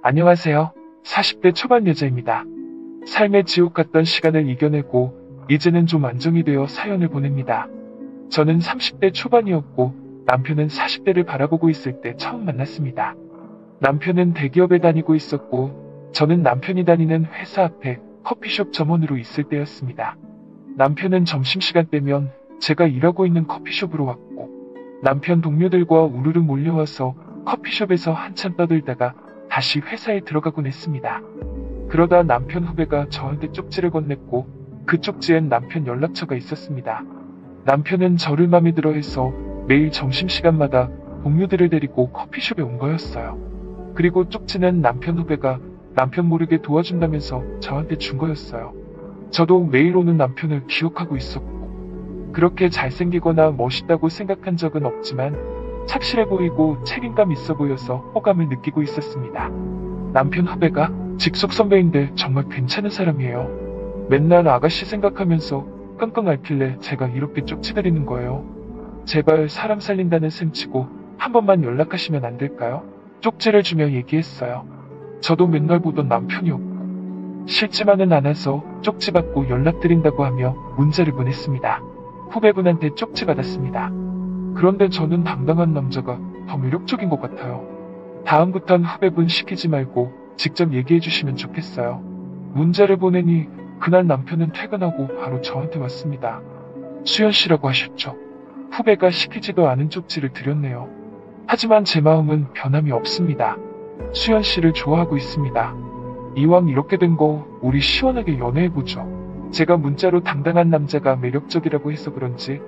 안녕하세요. 40대 초반 여자입니다. 삶의 지옥 같던 시간을 이겨내고 이제는 좀 안정이 되어 사연을 보냅니다. 저는 30대 초반이었고 남편은 40대를 바라보고 있을 때 처음 만났습니다. 남편은 대기업에 다니고 있었고 저는 남편이 다니는 회사 앞에 커피숍 점원으로 있을 때였습니다. 남편은 점심시간 때면 제가 일하고 있는 커피숍으로 왔고 남편 동료들과 우르르 몰려와서 커피숍에서 한참 떠들다가 다시 회사에 들어가곤 했습니다. 그러다 남편 후배가 저한테 쪽지를 건넸고 그 쪽지엔 남편 연락처가 있었습니다. 남편은 저를 맘에 들어 해서 매일 점심시간마다 동료들을 데리고 커피숍에 온 거였어요. 그리고 쪽지는 남편 후배가 남편 모르게 도와준다면서 저한테 준 거였어요. 저도 매일 오는 남편을 기억하고 있었고 그렇게 잘생기거나 멋있다고 생각한 적은 없지만 착실해 보이고 책임감 있어 보여서 호감을 느끼고 있었습니다. 남편 후배가 직속 선배인데 정말 괜찮은 사람이에요. 맨날 아가씨 생각하면서 끙끙 앓길래 제가 이렇게 쪽지드리는 거예요. 제발 사람 살린다는 셈치고 한 번만 연락하시면 안 될까요? 쪽지를 주며 얘기했어요. 저도 맨날 보던 남편이었고 싫지만은 않아서 쪽지 받고 연락드린다고 하며 문자를 보냈습니다. 후배분한테 쪽지 받았습니다. 그런데 저는 당당한 남자가 더 매력적인 것 같아요. 다음부턴 후배분 시키지 말고 직접 얘기해 주시면 좋겠어요. 문자를 보내니 그날 남편은 퇴근하고 바로 저한테 왔습니다. 수연 씨라고 하셨죠. 후배가 시키지도 않은 쪽지를 드렸네요. 하지만 제 마음은 변함이 없습니다. 수연 씨를 좋아하고 있습니다. 이왕 이렇게 된 거 우리 시원하게 연애해보죠. 제가 문자로 당당한 남자가 매력적이라고 해서 그런지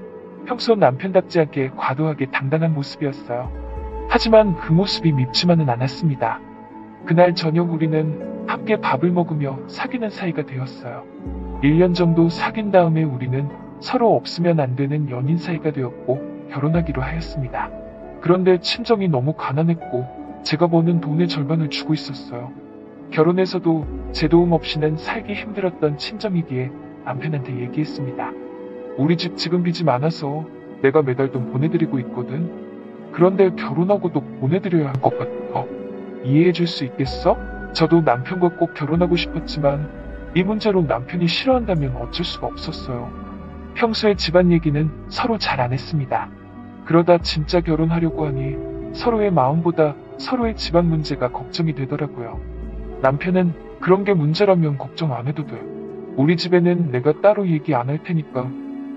평소 남편답지 않게 과도하게 당당한 모습이었어요. 하지만 그 모습이 밉지만은 않았습니다. 그날 저녁 우리는 함께 밥을 먹으며 사귀는 사이가 되었어요. 1년 정도 사귄 다음에 우리는 서로 없으면 안 되는 연인 사이가 되었고 결혼하기로 하였습니다. 그런데 친정이 너무 가난했고 제가 버는 돈의 절반을 주고 있었어요. 결혼해서도 제 도움 없이는 살기 힘들었던 친정이기에 남편한테 얘기했습니다. 우리 집 지금 빚이 많아서 내가 매달 돈 보내드리고 있거든. 그런데 결혼하고도 보내드려야 할 것 같아. 이해해줄 수 있겠어? 저도 남편과 꼭 결혼하고 싶었지만 이 문제로 남편이 싫어한다면 어쩔 수가 없었어요. 평소에 집안 얘기는 서로 잘 안 했습니다. 그러다 진짜 결혼하려고 하니 서로의 마음보다 서로의 집안 문제가 걱정이 되더라고요. 남편은 그런 게 문제라면 걱정 안 해도 돼. 우리 집에는 내가 따로 얘기 안 할 테니까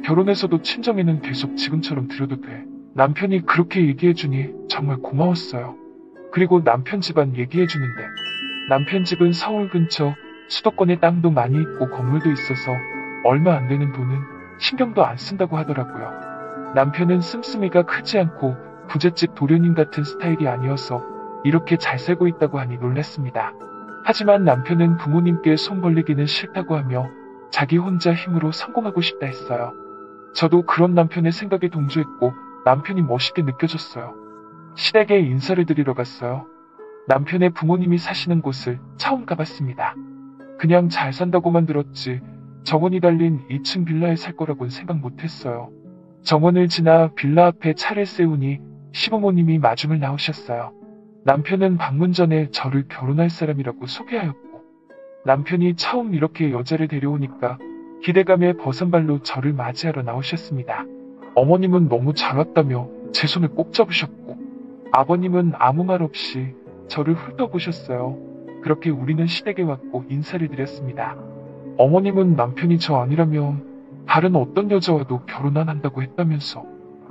결혼해서도 친정에는 계속 지금처럼 드려도 돼. 남편이 그렇게 얘기해주니 정말 고마웠어요. 그리고 남편 집안 얘기해주는데 남편 집은 서울 근처 수도권에 땅도 많이 있고 건물도 있어서 얼마 안 되는 돈은 신경도 안 쓴다고 하더라고요. 남편은 씀씀이가 크지 않고 부잣집 도련님 같은 스타일이 아니어서 이렇게 잘 살고 있다고 하니 놀랐습니다. 하지만 남편은 부모님께 손 벌리기는 싫다고 하며 자기 혼자 힘으로 성공하고 싶다 했어요. 저도 그런 남편의 생각에 동조했고 남편이 멋있게 느껴졌어요. 시댁에 인사를 드리러 갔어요. 남편의 부모님이 사시는 곳을 처음 가봤습니다. 그냥 잘 산다고만 들었지 정원이 달린 2층 빌라에 살 거라고는 생각 못했어요. 정원을 지나 빌라 앞에 차를 세우니 시부모님이 마중을 나오셨어요. 남편은 방문 전에 저를 결혼할 사람이라고 소개하였고 남편이 처음 이렇게 여자를 데려오니까 기대감에 벗은 발로 저를 맞이하러 나오셨습니다. 어머님은 너무 잘 왔다며 제 손을 꼭 잡으셨고 아버님은 아무 말 없이 저를 훑어보셨어요. 그렇게 우리는 시댁에 왔고 인사를 드렸습니다. 어머님은 남편이 저 아니라면 다른 어떤 여자와도 결혼 안 한다고 했다면서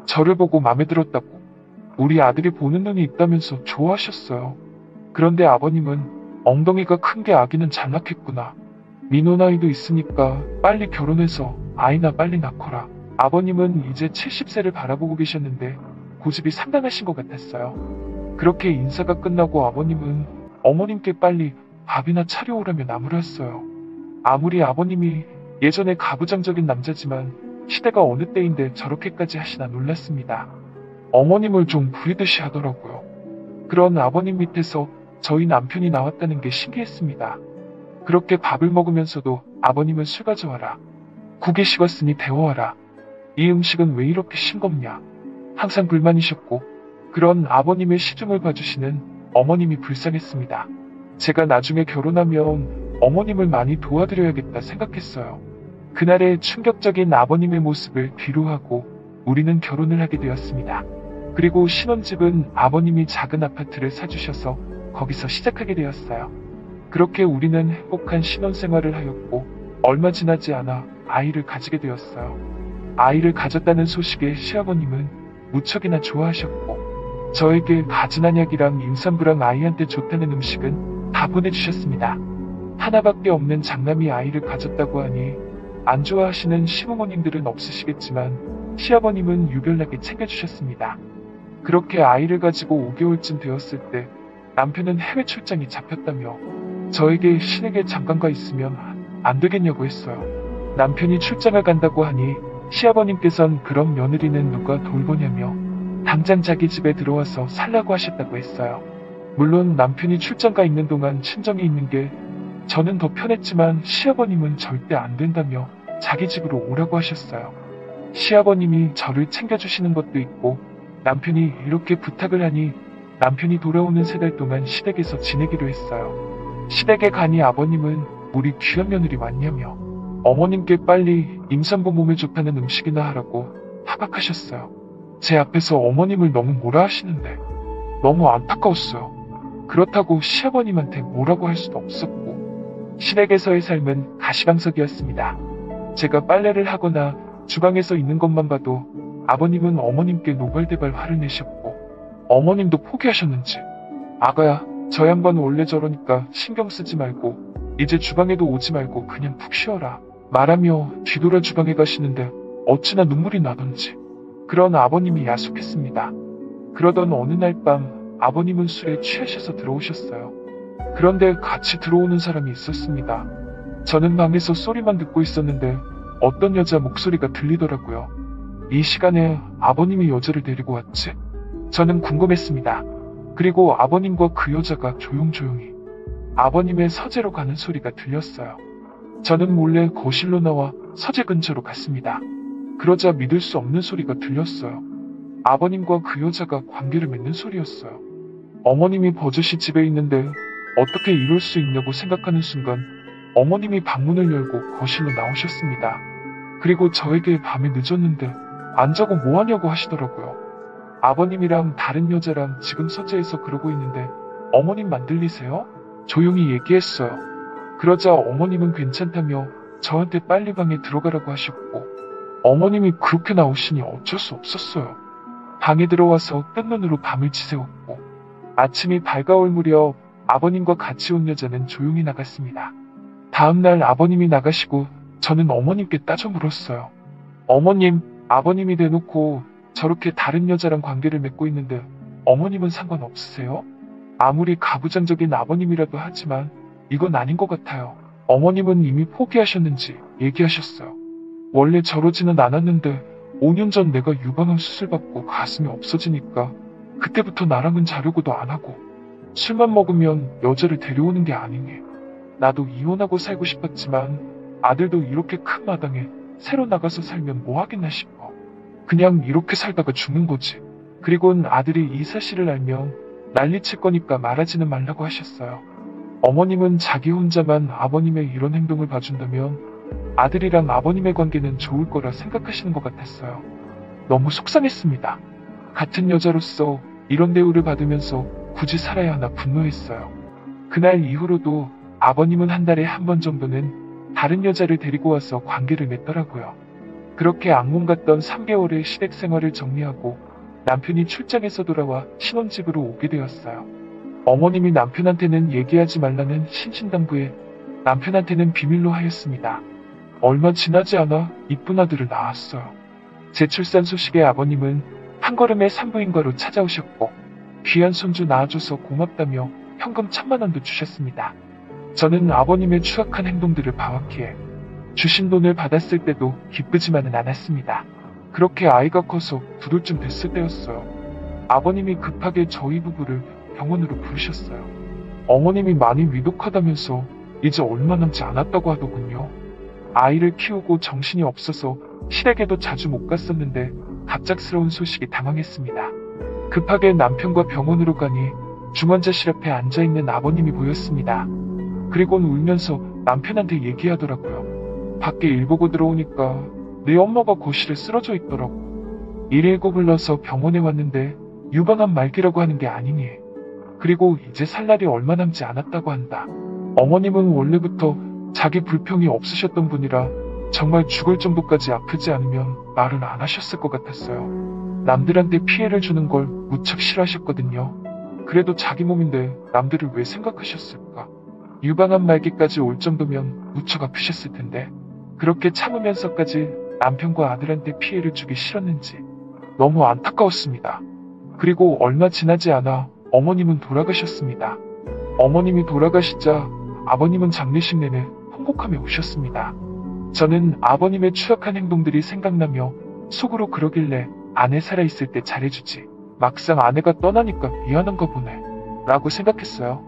저를 보고 마음에 들었다고 우리 아들이 보는 눈이 있다면서 좋아하셨어요. 그런데 아버님은 엉덩이가 큰 게 아기는 잘 낳겠구나. 민호 나이도 있으니까 빨리 결혼해서 아이나 빨리 낳거라. 아버님은 이제 70세를 바라보고 계셨는데 고집이 상당하신 것 같았어요. 그렇게 인사가 끝나고 아버님은 어머님께 빨리 밥이나 차려오라며 나무랐어요. 아무리 아버님이 예전에 가부장적인 남자지만 시대가 어느 때인데 저렇게까지 하시나 놀랐습니다. 어머님을 좀 부리듯이 하더라고요. 그런 아버님 밑에서 저희 남편이 나왔다는 게 신기했습니다. 그렇게 밥을 먹으면서도 아버님은 술 가져와라. 국이 식었으니 데워와라. 이 음식은 왜 이렇게 싱겁냐. 항상 불만이셨고 그런 아버님의 시중을 봐주시는 어머님이 불쌍했습니다. 제가 나중에 결혼하면 어머님을 많이 도와드려야겠다 생각했어요. 그날의 충격적인 아버님의 모습을 뒤로하고 우리는 결혼을 하게 되었습니다. 그리고 신혼집은 아버님이 작은 아파트를 사주셔서 거기서 시작하게 되었어요. 그렇게 우리는 행복한 신혼생활을 하였고 얼마 지나지 않아 아이를 가지게 되었어요. 아이를 가졌다는 소식에 시아버님은 무척이나 좋아하셨고 저에게 가진 한약이랑 임산부랑 아이한테 좋다는 음식은 다 보내주셨습니다. 하나밖에 없는 장남이 아이를 가졌다고 하니 안 좋아하시는 시부모님들은 없으시겠지만 시아버님은 유별나게 챙겨주셨습니다. 그렇게 아이를 가지고 5개월쯤 되었을 때 남편은 해외 출장이 잡혔다며 저에게 시댁에 장관가 있으면 안 되겠냐고 했어요. 남편이 출장을 간다고 하니 시아버님께선 그럼 며느리는 누가 돌보냐며 당장 자기 집에 들어와서 살라고 하셨다고 했어요. 물론 남편이 출장가 있는 동안 친정에 있는 게 저는 더 편했지만 시아버님은 절대 안 된다며 자기 집으로 오라고 하셨어요. 시아버님이 저를 챙겨주시는 것도 있고 남편이 이렇게 부탁을 하니 남편이 돌아오는 3달 동안 시댁에서 지내기로 했어요. 시댁에 가니 아버님은 우리 귀한 며느리 왔냐며 어머님께 빨리 임산부 몸에 좋다는 음식이나 하라고 타박하셨어요. 제 앞에서 어머님을 너무 뭐라 하시는데 너무 안타까웠어요. 그렇다고 시아버님한테 뭐라고 할 수도 없었고 시댁에서의 삶은 가시방석이었습니다. 제가 빨래를 하거나 주방에서 있는 것만 봐도 아버님은 어머님께 노발대발 화를 내셨고 어머님도 포기하셨는지 아가야 저 양반은 원래 저러니까 신경 쓰지 말고 이제 주방에도 오지 말고 그냥 푹 쉬어라 말하며 뒤돌아 주방에 가시는데 어찌나 눈물이 나던지 그런 아버님이 야속했습니다. 그러던 어느 날 밤 아버님은 술에 취하셔서 들어오셨어요. 그런데 같이 들어오는 사람이 있었습니다. 저는 방에서 소리만 듣고 있었는데 어떤 여자 목소리가 들리더라고요. 이 시간에 아버님이 여자를 데리고 왔지? 저는 궁금했습니다. 그리고 아버님과 그 여자가 조용조용히 아버님의 서재로 가는 소리가 들렸어요. 저는 몰래 거실로 나와 서재 근처로 갔습니다. 그러자 믿을 수 없는 소리가 들렸어요. 아버님과 그 여자가 관계를 맺는 소리였어요. 어머님이 버젓이 집에 있는데 어떻게 이럴 수 있냐고 생각하는 순간 어머님이 방문을 열고 거실로 나오셨습니다. 그리고 저에게 밤에 늦었는데 안 자고 뭐하냐고 하시더라고요. 아버님이랑 다른 여자랑 지금 서재에서 그러고 있는데 어머님만 들리세요? 조용히 얘기했어요. 그러자 어머님은 괜찮다며 저한테 빨리 방에 들어가라고 하셨고 어머님이 그렇게 나오시니 어쩔 수 없었어요. 방에 들어와서 뜬 눈으로 밤을 지새웠고 아침이 밝아올 무렵 아버님과 같이 온 여자는 조용히 나갔습니다. 다음날 아버님이 나가시고 저는 어머님께 따져 물었어요. 어머님, 아버님이 대놓고 저렇게 다른 여자랑 관계를 맺고 있는데 어머님은 상관없으세요? 아무리 가부장적인 아버님이라도 하지만 이건 아닌 것 같아요. 어머님은 이미 포기하셨는지 얘기하셨어요. 원래 저러지는 않았는데 5년 전 내가 유방암 수술받고 가슴이 없어지니까 그때부터 나랑은 자려고도 안 하고 술만 먹으면 여자를 데려오는 게 아니니 나도 이혼하고 살고 싶었지만 아들도 이렇게 큰 마당에 새로 나가서 살면 뭐 하겠나 싶어. 그냥 이렇게 살다가 죽는 거지. 그리고는 아들이 이 사실을 알면 난리칠 거니까 말하지는 말라고 하셨어요. 어머님은 자기 혼자만 아버님의 이런 행동을 봐준다면 아들이랑 아버님의 관계는 좋을 거라 생각하시는 것 같았어요. 너무 속상했습니다. 같은 여자로서 이런 대우를 받으면서 굳이 살아야 하나 분노했어요. 그날 이후로도 아버님은 한 달에 한 번 정도는 다른 여자를 데리고 와서 관계를 맺더라고요. 그렇게 악몽 같던 3개월의 시댁 생활을 정리하고 남편이 출장에서 돌아와 신혼집으로 오게 되었어요. 어머님이 남편한테는 얘기하지 말라는 신신당부에 남편한테는 비밀로 하였습니다. 얼마 지나지 않아 이쁜 아들을 낳았어요. 제 출산 소식에 아버님은 한 걸음에 산부인과로 찾아오셨고 귀한 손주 낳아줘서 고맙다며 현금 1000만 원도 주셨습니다. 저는 아버님의 추악한 행동들을 봐왔기에 주신 돈을 받았을 때도 기쁘지만은 않았습니다. 그렇게 아이가 커서 2돌쯤 됐을 때였어요. 아버님이 급하게 저희 부부를 병원으로 부르셨어요. 어머님이 많이 위독하다면서 이제 얼마 남지 않았다고 하더군요. 아이를 키우고 정신이 없어서 시댁에도 자주 못 갔었는데 갑작스러운 소식에 당황했습니다. 급하게 남편과 병원으로 가니 중환자실 앞에 앉아있는 아버님이 보였습니다. 그리고는 울면서 남편한테 얘기하더라고요. 밖에 일 보고 들어오니까 내 엄마가 거실에 쓰러져 있더라고. 119 불러서 병원에 왔는데 유방암 말기라고 하는 게 아니니. 그리고 이제 살 날이 얼마 남지 않았다고 한다. 어머님은 원래부터 자기 불평이 없으셨던 분이라 정말 죽을 정도까지 아프지 않으면 말을 안 하셨을 것 같았어요. 남들한테 피해를 주는 걸 무척 싫어하셨거든요. 그래도 자기 몸인데 남들을 왜 생각하셨을까? 유방암 말기까지 올 정도면 무척 아프셨을 텐데 그렇게 참으면서까지 남편과 아들한테 피해를 주기 싫었는지 너무 안타까웠습니다. 그리고 얼마 지나지 않아 어머님은 돌아가셨습니다. 어머님이 돌아가시자 아버님은 장례식 내내 통곡하며 우셨습니다. 저는 아버님의 추악한 행동들이 생각나며 속으로 그러길래 아내 살아있을 때 잘해주지. 막상 아내가 떠나니까 미안한가 보네. 라고 생각했어요.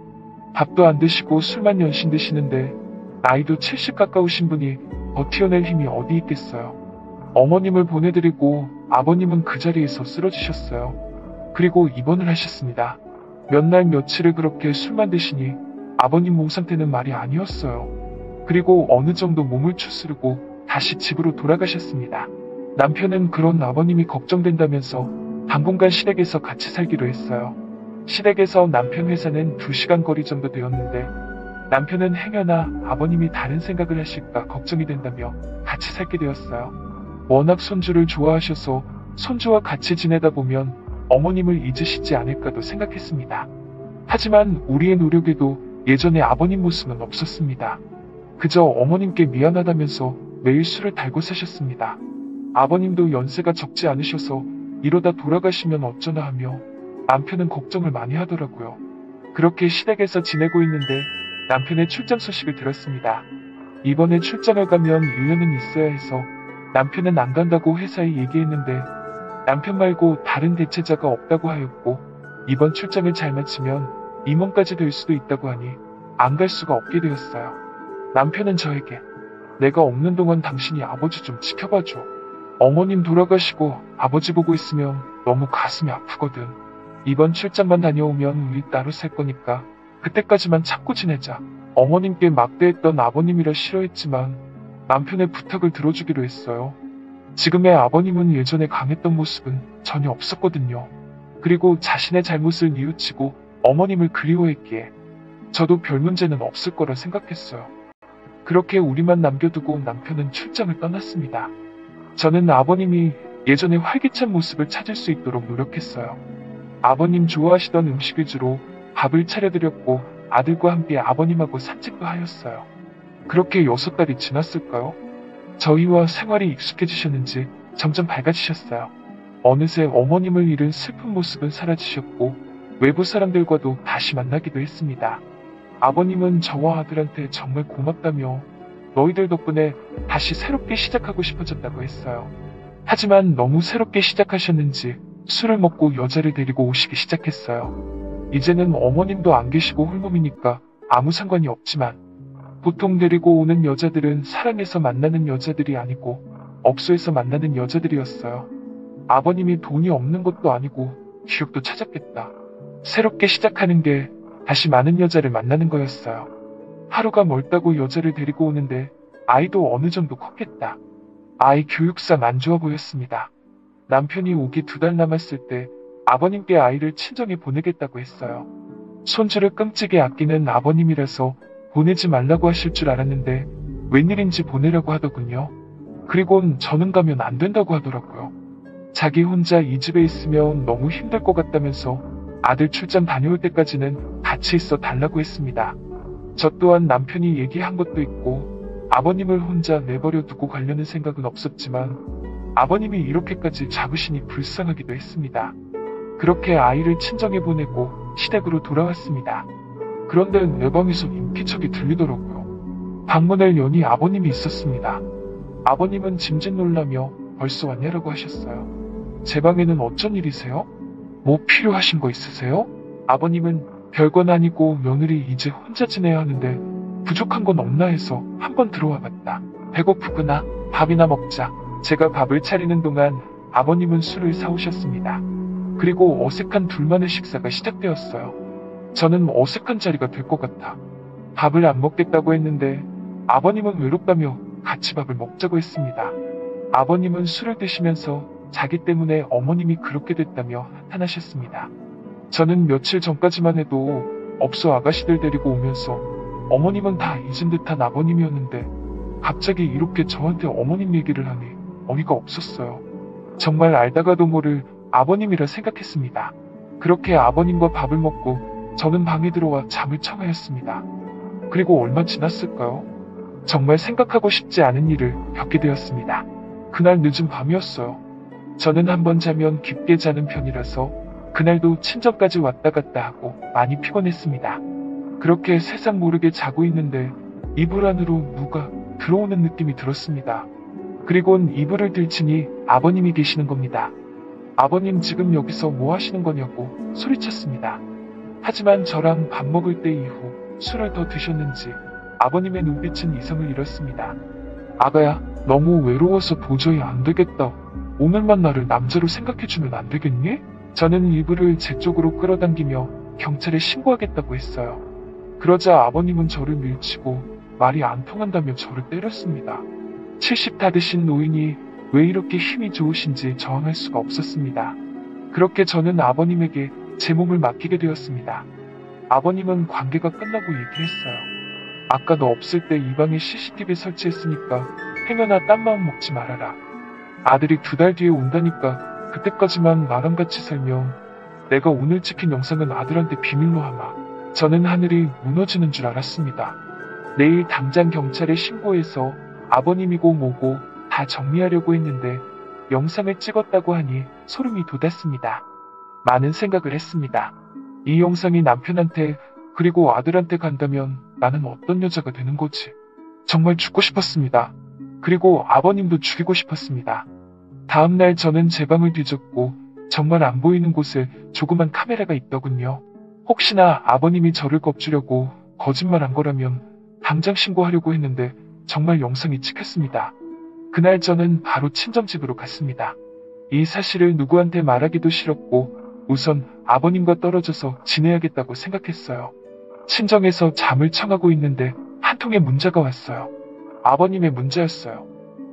밥도 안 드시고 술만 연신 드시는데 나이도 70 가까우신 분이 버티어낼 힘이 어디 있겠어요. 어머님을 보내드리고 아버님은 그 자리에서 쓰러지셨어요. 그리고 입원을 하셨습니다. 몇 날 며칠을 그렇게 술만 드시니 아버님 몸 상태는 말이 아니었어요. 그리고 어느 정도 몸을 추스르고 다시 집으로 돌아가셨습니다. 남편은 그런 아버님이 걱정된다면서 당분간 시댁에서 같이 살기로 했어요. 시댁에서 남편 회사는 2시간 거리 정도 되었는데 남편은 행여나 아버님이 다른 생각을 하실까 걱정이 된다며 같이 살게 되었어요. 워낙 손주를 좋아하셔서 손주와 같이 지내다 보면 어머님을 잊으시지 않을까도 생각했습니다. 하지만 우리의 노력에도 예전의 아버님 모습은 없었습니다. 그저 어머님께 미안하다면서 매일 술을 달고 사셨습니다. 아버님도 연세가 적지 않으셔서 이러다 돌아가시면 어쩌나 하며 남편은 걱정을 많이 하더라고요. 그렇게 시댁에서 지내고 있는데 남편의 출장 소식을 들었습니다. 이번에 출장을 가면 1년은 있어야 해서 남편은 안 간다고 회사에 얘기했는데 남편 말고 다른 대체자가 없다고 하였고 이번 출장을 잘 마치면 임원까지 될 수도 있다고 하니 안 갈 수가 없게 되었어요. 남편은 저에게 내가 없는 동안 당신이 아버지 좀 지켜봐줘. 어머님 돌아가시고 아버지 보고 있으면 너무 가슴이 아프거든. 이번 출장만 다녀오면 우리 따로 살 거니까 그때까지만 참고 지내자. 어머님께 막대했던 아버님이라 싫어했지만 남편의 부탁을 들어주기로 했어요. 지금의 아버님은 예전에 강했던 모습은 전혀 없었거든요. 그리고 자신의 잘못을 뉘우치고 어머님을 그리워했기에 저도 별 문제는 없을 거라 생각했어요. 그렇게 우리만 남겨두고 남편은 출장을 떠났습니다. 저는 아버님이 예전의 활기찬 모습을 찾을 수 있도록 노력했어요. 아버님 좋아하시던 음식 위주로 밥을 차려드렸고 아들과 함께 아버님하고 산책도 하였어요. 그렇게 6달이 지났을까요? 저희와 생활이 익숙해지셨는지 점점 밝아지셨어요. 어느새 어머님을 잃은 슬픈 모습은 사라지셨고 외부 사람들과도 다시 만나기도 했습니다. 아버님은 저와 아들한테 정말 고맙다며 너희들 덕분에 다시 새롭게 시작하고 싶어졌다고 했어요. 하지만 너무 새롭게 시작하셨는지 술을 먹고 여자를 데리고 오시기 시작했어요. 이제는 어머님도 안 계시고 홀몸이니까 아무 상관이 없지만 보통 데리고 오는 여자들은 사랑해서 만나는 여자들이 아니고 업소에서 만나는 여자들이었어요. 아버님이 돈이 없는 것도 아니고 기억도 찾았겠다. 새롭게 시작하는 게 다시 많은 여자를 만나는 거였어요. 하루가 멀다고 여자를 데리고 오는데 아이도 어느 정도 컸겠다. 아이 교육상 안 좋아 보였습니다. 남편이 오기 2달 남았을 때 아버님께 아이를 친정에 보내겠다고 했어요. 손주를 끔찍이 아끼는 아버님이라서 보내지 말라고 하실 줄 알았는데 웬일인지 보내라고 하더군요. 그리곤 저는 가면 안 된다고 하더라고요. 자기 혼자 이 집에 있으면 너무 힘들 것 같다면서 아들 출장 다녀올 때까지는 같이 있어 달라고 했습니다. 저 또한 남편이 얘기한 것도 있고 아버님을 혼자 내버려 두고 가려는 생각은 없었지만 아버님이 이렇게까지 작으시니 불쌍하기도 했습니다. 그렇게 아이를 친정에 보내고 시댁으로 돌아왔습니다. 그런데 내 방에서 인기척이 들리더라고요. 방문을 여니 아버님이 있었습니다. 아버님은 짐짓 놀라며 벌써 왔냐라고 하셨어요. 제 방에는 어쩐 일이세요? 뭐 필요하신 거 있으세요? 아버님은 별건 아니고 며느리 이제 혼자 지내야 하는데 부족한 건 없나 해서 한번 들어와 봤다. 배고프구나. 밥이나 먹자. 제가 밥을 차리는 동안 아버님은 술을 사오셨습니다. 그리고 어색한 둘만의 식사가 시작되었어요. 저는 어색한 자리가 될 것 같아 밥을 안 먹겠다고 했는데 아버님은 외롭다며 같이 밥을 먹자고 했습니다. 아버님은 술을 드시면서 자기 때문에 어머님이 그렇게 됐다며 한탄하셨습니다. 저는 며칠 전까지만 해도 업소 아가씨들 데리고 오면서 어머님은 다 잊은 듯한 아버님이었는데 갑자기 이렇게 저한테 어머님 얘기를 하니 어이가 없었어요. 정말 알다가도 모를 아버님이라 생각했습니다. 그렇게 아버님과 밥을 먹고 저는 방에 들어와 잠을 청하였습니다. 그리고 얼마 지났을까요? 정말 생각하고 싶지 않은 일을 겪게 되었습니다. 그날 늦은 밤이었어요. 저는 한번 자면 깊게 자는 편이라서 그날도 친정까지 왔다 갔다 하고 많이 피곤했습니다. 그렇게 세상 모르게 자고 있는데 이불 안으로 누가 들어오는 느낌이 들었습니다. 그리고는 이불을 들치니 아버님이 계시는 겁니다. 아버님 지금 여기서 뭐 하시는 거냐고 소리쳤습니다. 하지만 저랑 밥 먹을 때 이후 술을 더 드셨는지 아버님의 눈빛은 이성을 잃었습니다. 아가야, 너무 외로워서 도저히 안 되겠다. 오늘만 나를 남자로 생각해주면 안 되겠니? 저는 이불을 제 쪽으로 끌어당기며 경찰에 신고하겠다고 했어요. 그러자 아버님은 저를 밀치고 말이 안 통한다며 저를 때렸습니다. 70 다 드신 노인이 왜 이렇게 힘이 좋으신지 저항할 수가 없었습니다. 그렇게 저는 아버님에게 제 몸을 맡기게 되었습니다. 아버님은 관계가 끝나고 얘기했어요. 아까 너 없을 때 이 방에 CCTV 설치했으니까 행여나 딴 마음 먹지 말아라. 아들이 2달 뒤에 온다니까 그때까지만 나랑 같이 살면 내가 오늘 찍힌 영상은 아들한테 비밀로 하마. 저는 하늘이 무너지는 줄 알았습니다. 내일 당장 경찰에 신고해서 아버님이고 뭐고 다 정리하려고 했는데 영상을 찍었다고 하니 소름이 돋았습니다. 많은 생각을 했습니다. 이 영상이 남편한테 그리고 아들한테 간다면 나는 어떤 여자가 되는 거지? 정말 죽고 싶었습니다. 그리고 아버님도 죽이고 싶었습니다. 다음날 저는 제 방을 뒤졌고 정말 안 보이는 곳에 조그만 카메라가 있더군요. 혹시나 아버님이 저를 겁주려고 거짓말한 거라면 당장 신고하려고 했는데 정말 영상이 찍혔습니다. 그날 저는 바로 친정집으로 갔습니다. 이 사실을 누구한테 말하기도 싫었고 우선 아버님과 떨어져서 지내야겠다고 생각했어요. 친정에서 잠을 청하고 있는데 한 통의 문자가 왔어요. 아버님의 문자였어요.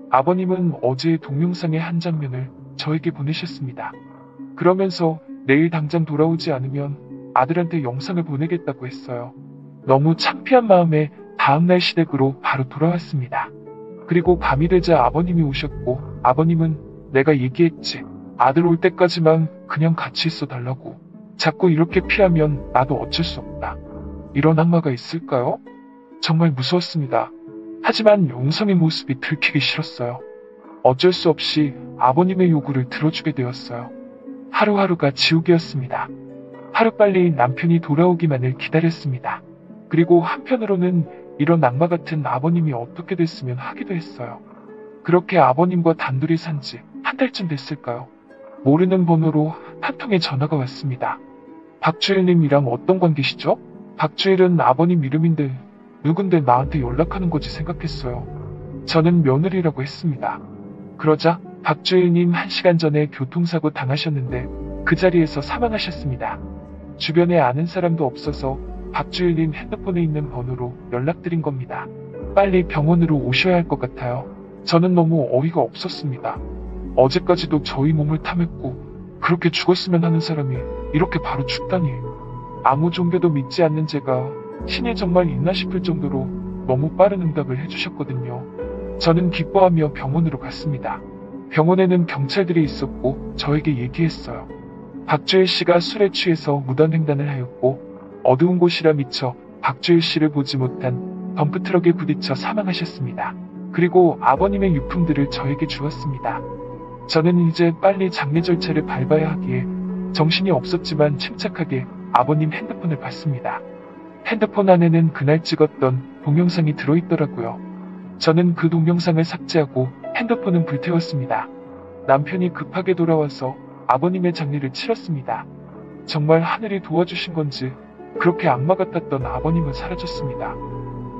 아버님은 어제의 동영상의 한 장면을 저에게 보내셨습니다. 그러면서 내일 당장 돌아오지 않으면 아들한테 영상을 보내겠다고 했어요. 너무 창피한 마음에 다음날 시댁으로 바로 돌아왔습니다. 그리고 밤이 되자 아버님이 오셨고 아버님은 내가 얘기했지. 아들 올 때까지만 그냥 같이 있어 달라고. 자꾸 이렇게 피하면 나도 어쩔 수 없다. 이런 악마가 있을까요? 정말 무서웠습니다. 하지만 용성의 모습이 들키기 싫었어요. 어쩔 수 없이 아버님의 요구를 들어주게 되었어요. 하루하루가 지옥이었습니다. 하루빨리 남편이 돌아오기만을 기다렸습니다. 그리고 한편으로는 이런 악마 같은 아버님이 어떻게 됐으면 하기도 했어요. 그렇게 아버님과 단둘이 산 지 한 달쯤 됐을까요? 모르는 번호로 한 통의 전화가 왔습니다. 박주일님이랑 어떤 관계시죠? 박주일은 아버님 이름인데 누군데 나한테 연락하는 거지 생각했어요. 저는 며느리라고 했습니다. 그러자 박주일님 1시간 전에 교통사고 당하셨는데 그 자리에서 사망하셨습니다. 주변에 아는 사람도 없어서 박주일님 핸드폰에 있는 번호로 연락드린 겁니다. 빨리 병원으로 오셔야 할 것 같아요. 저는 너무 어이가 없었습니다. 어제까지도 저희 몸을 탐했고 그렇게 죽었으면 하는 사람이 이렇게 바로 죽다니. 아무 종교도 믿지 않는 제가 신이 정말 있나 싶을 정도로 너무 빠른 응답을 해주셨거든요. 저는 기뻐하며 병원으로 갔습니다. 병원에는 경찰들이 있었고 저에게 얘기했어요. 박주일 씨가 술에 취해서 무단횡단을 하였고 어두운 곳이라 미처 박주일 씨를 보지 못한 덤프트럭에 부딪혀 사망하셨습니다. 그리고 아버님의 유품들을 저에게 주었습니다. 저는 이제 빨리 장례 절차를 밟아야 하기에 정신이 없었지만 침착하게 아버님 핸드폰을 봤습니다. 핸드폰 안에는 그날 찍었던 동영상이 들어있더라고요. 저는 그 동영상을 삭제하고 핸드폰은 불태웠습니다. 남편이 급하게 돌아와서 아버님의 장례를 치렀습니다. 정말 하늘이 도와주신 건지 그렇게 악마 같았던 아버님은 사라졌습니다.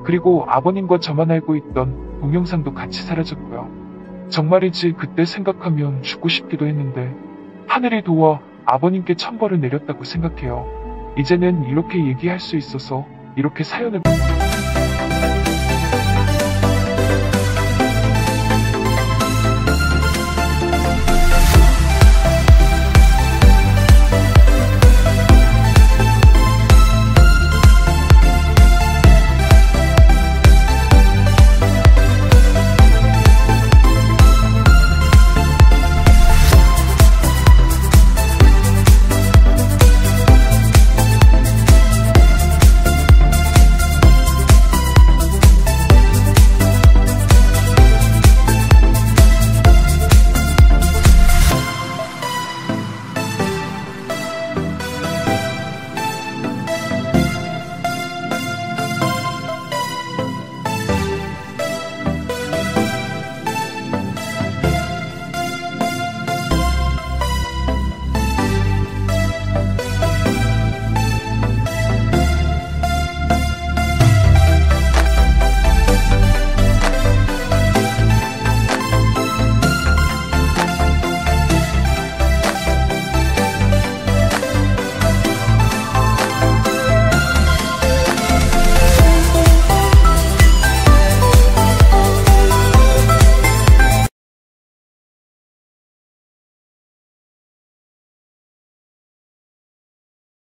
그리고 아버님과 저만 알고 있던 동영상도 같이 사라졌고요. 정말이지 그때 생각하면 죽고 싶기도 했는데 하늘이 도와 아버님께 천벌을 내렸다고 생각해요. 이제는 이렇게 얘기할 수 있어서 이렇게 사연을